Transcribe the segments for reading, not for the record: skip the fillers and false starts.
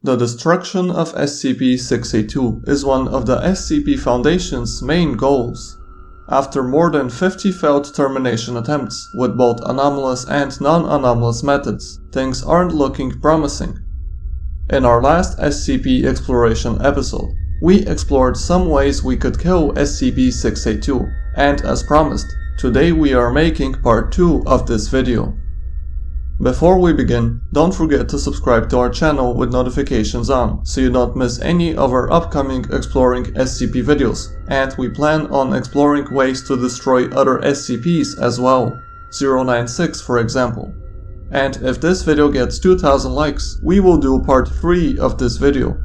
The destruction of SCP-682 is one of the SCP Foundation's main goals. After more than 50 failed termination attempts with both anomalous and non-anomalous methods, things aren't looking promising. In our last SCP Exploration episode, we explored some ways we could kill SCP-682, and as promised, today we are making part 2 of this video. Before we begin, don't forget to subscribe to our channel with notifications on, so you don't miss any of our upcoming Exploring SCP videos, and we plan on exploring ways to destroy other SCPs as well, 096 for example. And if this video gets 2000 likes, we will do part 3 of this video.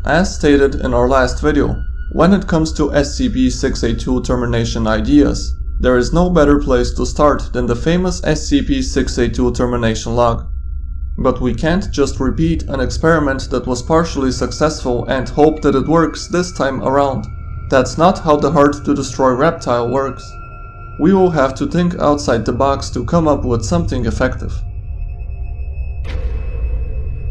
As stated in our last video, when it comes to SCP-682 termination ideas, there is no better place to start than the famous SCP-682 termination log. But we can't just repeat an experiment that was partially successful and hope that it works this time around. That's not how the hard to destroy reptile works. We will have to think outside the box to come up with something effective.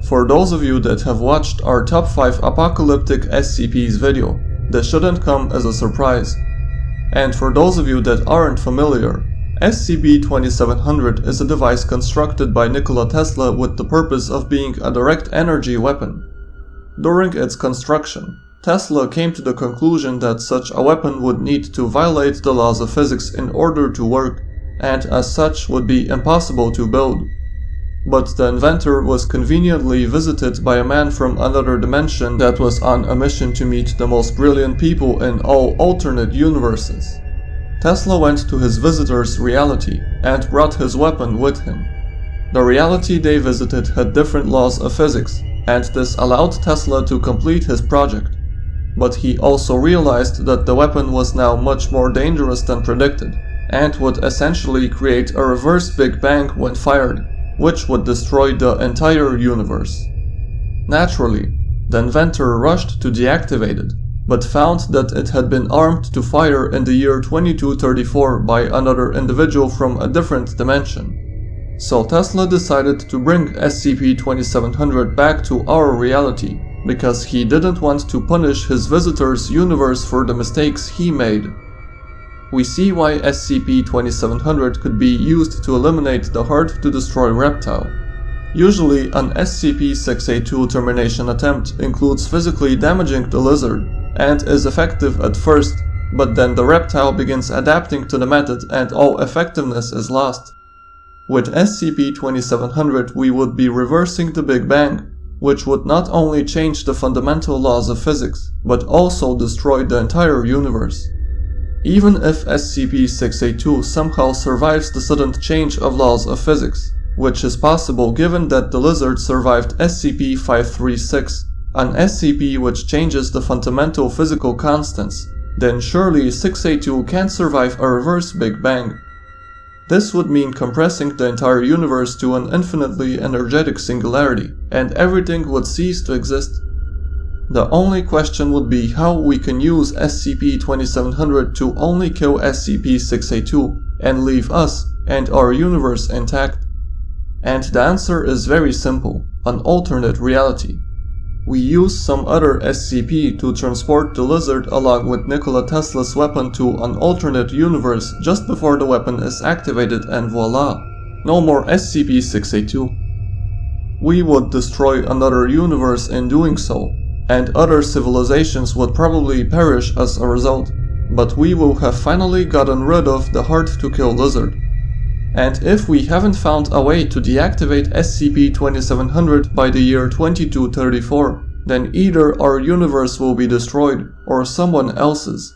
For those of you that have watched our top 5 apocalyptic SCPs video, this shouldn't come as a surprise. And for those of you that aren't familiar, SCP-2700 is a device constructed by Nikola Tesla with the purpose of being a direct energy weapon. During its construction, Tesla came to the conclusion that such a weapon would need to violate the laws of physics in order to work, and as such would be impossible to build. But the inventor was conveniently visited by a man from another dimension that was on a mission to meet the most brilliant people in all alternate universes. Tesla went to his visitor's reality and brought his weapon with him. The reality they visited had different laws of physics, and this allowed Tesla to complete his project. But he also realized that the weapon was now much more dangerous than predicted, and would essentially create a reverse Big Bang when fired, which would destroy the entire universe. Naturally, the inventor rushed to deactivate it, but found that it had been armed to fire in the year 2234 by another individual from a different dimension. So Tesla decided to bring SCP-2700 back to our reality, because he didn't want to punish his visitor's universe for the mistakes he made. We see why SCP-2700 could be used to eliminate the hard-to-destroy reptile. Usually, an SCP-682 termination attempt includes physically damaging the lizard, and is effective at first, but then the reptile begins adapting to the method and all effectiveness is lost. With SCP-2700 we would be reversing the Big Bang, which would not only change the fundamental laws of physics, but also destroy the entire universe. Even if SCP-682 somehow survives the sudden change of laws of physics, which is possible given that the lizard survived SCP-536, an SCP which changes the fundamental physical constants, then surely 682 can survive a reverse Big Bang. This would mean compressing the entire universe to an infinitely energetic singularity, and everything would cease to exist. The only question would be how we can use SCP-2700 to only kill SCP-682 and leave us and our universe intact. And the answer is very simple, an alternate reality. We use some other SCP to transport the lizard along with Nikola Tesla's weapon to an alternate universe just before the weapon is activated, and voila, no more SCP-682. We would destroy another universe in doing so, and other civilizations would probably perish as a result, but we will have finally gotten rid of the hard-to-kill lizard. And if we haven't found a way to deactivate SCP-2700 by the year 2234, then either our universe will be destroyed, or someone else's.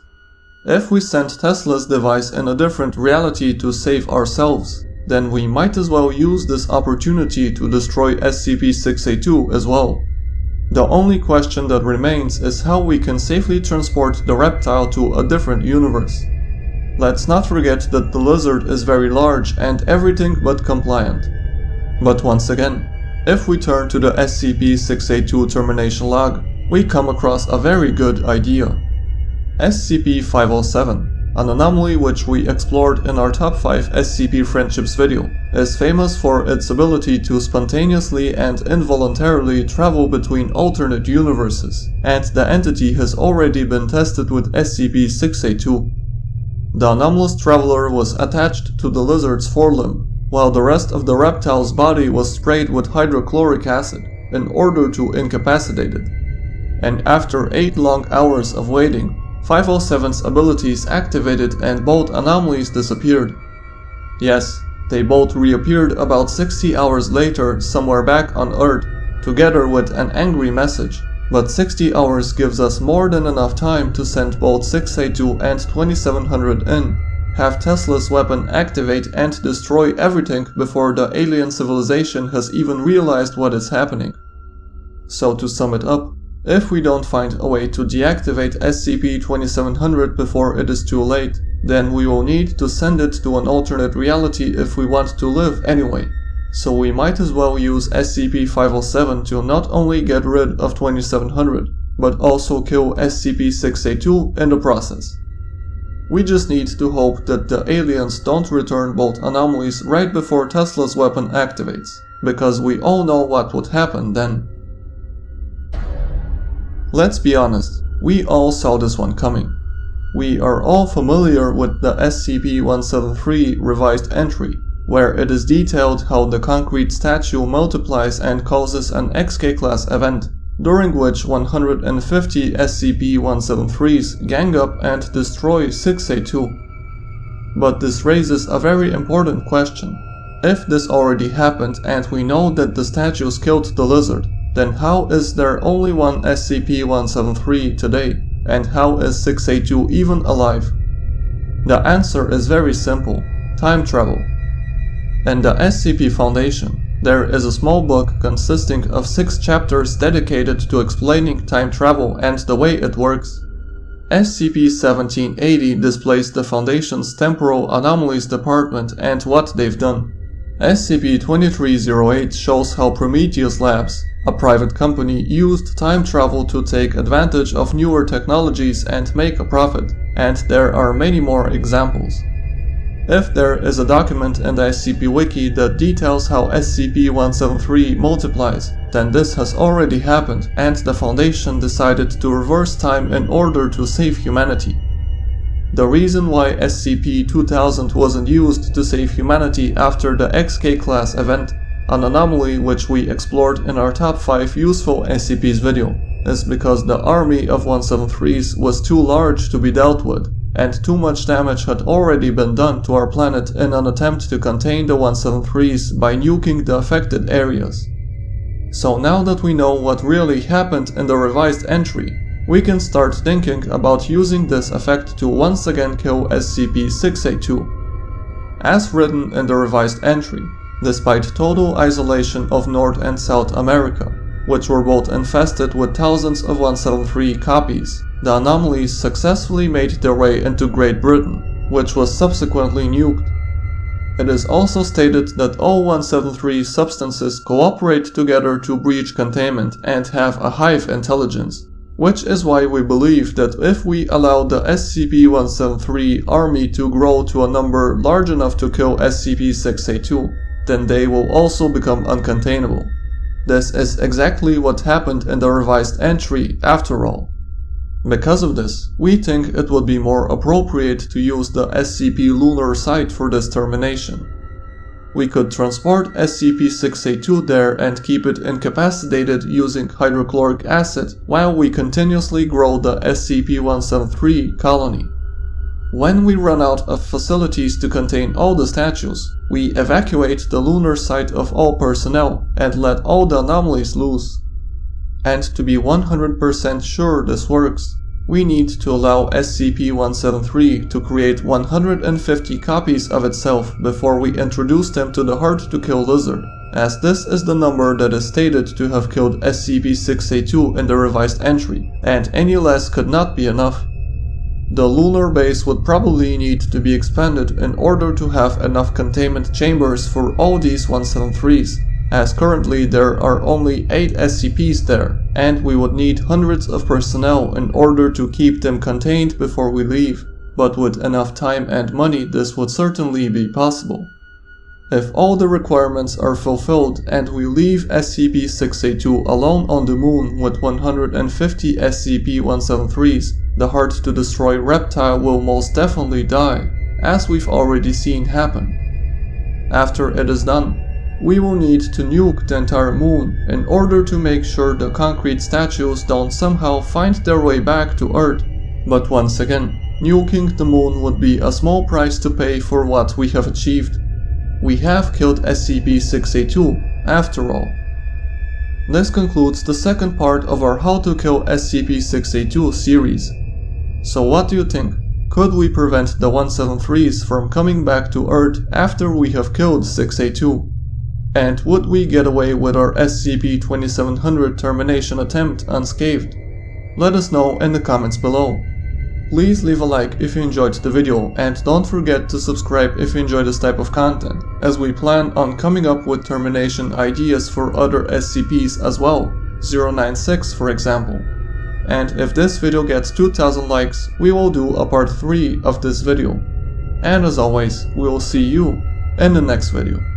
If we send Tesla's device in a different reality to save ourselves, then we might as well use this opportunity to destroy SCP-682 as well. The only question that remains is how we can safely transport the reptile to a different universe. Let's not forget that the lizard is very large and everything but compliant. But once again, if we turn to the SCP-682 termination log, we come across a very good idea. SCP-507. an anomaly which we explored in our top 5 SCP friendships video, is famous for its ability to spontaneously and involuntarily travel between alternate universes, and the entity has already been tested with SCP-682. The anomalous traveler was attached to the lizard's forelimb, while the rest of the reptile's body was sprayed with hydrochloric acid in order to incapacitate it. And after 8 long hours of waiting, 507's abilities activated and both anomalies disappeared. Yes, they both reappeared about 60 hours later somewhere back on Earth, together with an angry message, but 60 hours gives us more than enough time to send both 682 and 2700 in, have Tesla's weapon activate and destroy everything before the alien civilization has even realized what is happening. So to sum it up, if we don't find a way to deactivate SCP-2700 before it is too late, then we will need to send it to an alternate reality if we want to live anyway. So we might as well use SCP-507 to not only get rid of 2700, but also kill SCP-682 in the process. We just need to hope that the aliens don't return both anomalies right before Tesla's weapon activates, because we all know what would happen then. Let's be honest, we all saw this one coming. We are all familiar with the SCP-173 revised entry, where it is detailed how the concrete statue multiplies and causes an XK-class event, during which 150 SCP-173s gang up and destroy 682. But this raises a very important question. If this already happened and we know that the statues killed the lizard, then how is there only one SCP-173 today, and how is 682 even alive? The answer is very simple: time travel. In the SCP Foundation, there is a small book consisting of 6 chapters dedicated to explaining time travel and the way it works. SCP-1780 displays the Foundation's Temporal Anomalies Department and what they've done. SCP-2308 shows how Prometheus Labs, a private company, used time travel to take advantage of newer technologies and make a profit, and there are many more examples. If there is a document in the SCP Wiki that details how SCP-173 multiplies, then this has already happened and the Foundation decided to reverse time in order to save humanity. The reason why SCP-2000 wasn't used to save humanity after the XK-class event, an anomaly which we explored in our top 5 useful SCPs video, is because the army of 173s was too large to be dealt with, and too much damage had already been done to our planet in an attempt to contain the 173s by nuking the affected areas. So now that we know what really happened in the revised entry, we can start thinking about using this effect to once again kill SCP-682. As written in the revised entry, despite total isolation of North and South America, which were both infested with thousands of 173 copies, the anomalies successfully made their way into Great Britain, which was subsequently nuked. It is also stated that all 173 substances cooperate together to breach containment and have a hive intelligence, which is why we believe that if we allow the SCP-173 army to grow to a number large enough to kill SCP-682, then they will also become uncontainable. This is exactly what happened in the revised entry after all. Because of this, we think it would be more appropriate to use the SCP lunar site for this termination. We could transport SCP-682 there and keep it incapacitated using hydrochloric acid while we continuously grow the SCP-173 colony. When we run out of facilities to contain all the statues, we evacuate the lunar site of all personnel and let all the anomalies loose. And to be 100% sure this works, we need to allow SCP-173 to create 150 copies of itself before we introduce them to the hard-to-kill lizard, as this is the number that is stated to have killed SCP-682 in the revised entry, and any less could not be enough. The lunar base would probably need to be expanded in order to have enough containment chambers for all these 173s, as currently there are only 8 SCPs there, and we would need hundreds of personnel in order to keep them contained before we leave. but with enough time and money this would certainly be possible. If all the requirements are fulfilled and we leave SCP-682 alone on the moon with 150 SCP-173s, the hard-to-destroy reptile will most definitely die, as we've already seen happen. After it is done, we will need to nuke the entire moon in order to make sure the concrete statues don't somehow find their way back to Earth. But once again, nuking the moon would be a small price to pay for what we have achieved. We have killed SCP-682, after all. This concludes the second part of our How to Kill SCP-682 series. So what do you think? Could we prevent the 173s from coming back to Earth after we have killed 682? And would we get away with our SCP-2700 termination attempt unscathed? Let us know in the comments below. Please leave a like if you enjoyed the video and don't forget to subscribe if you enjoy this type of content, as we plan on coming up with termination ideas for other SCPs as well, 096 for example. And if this video gets 2000 likes, we will do a part 3 of this video. And as always, we will see you in the next video.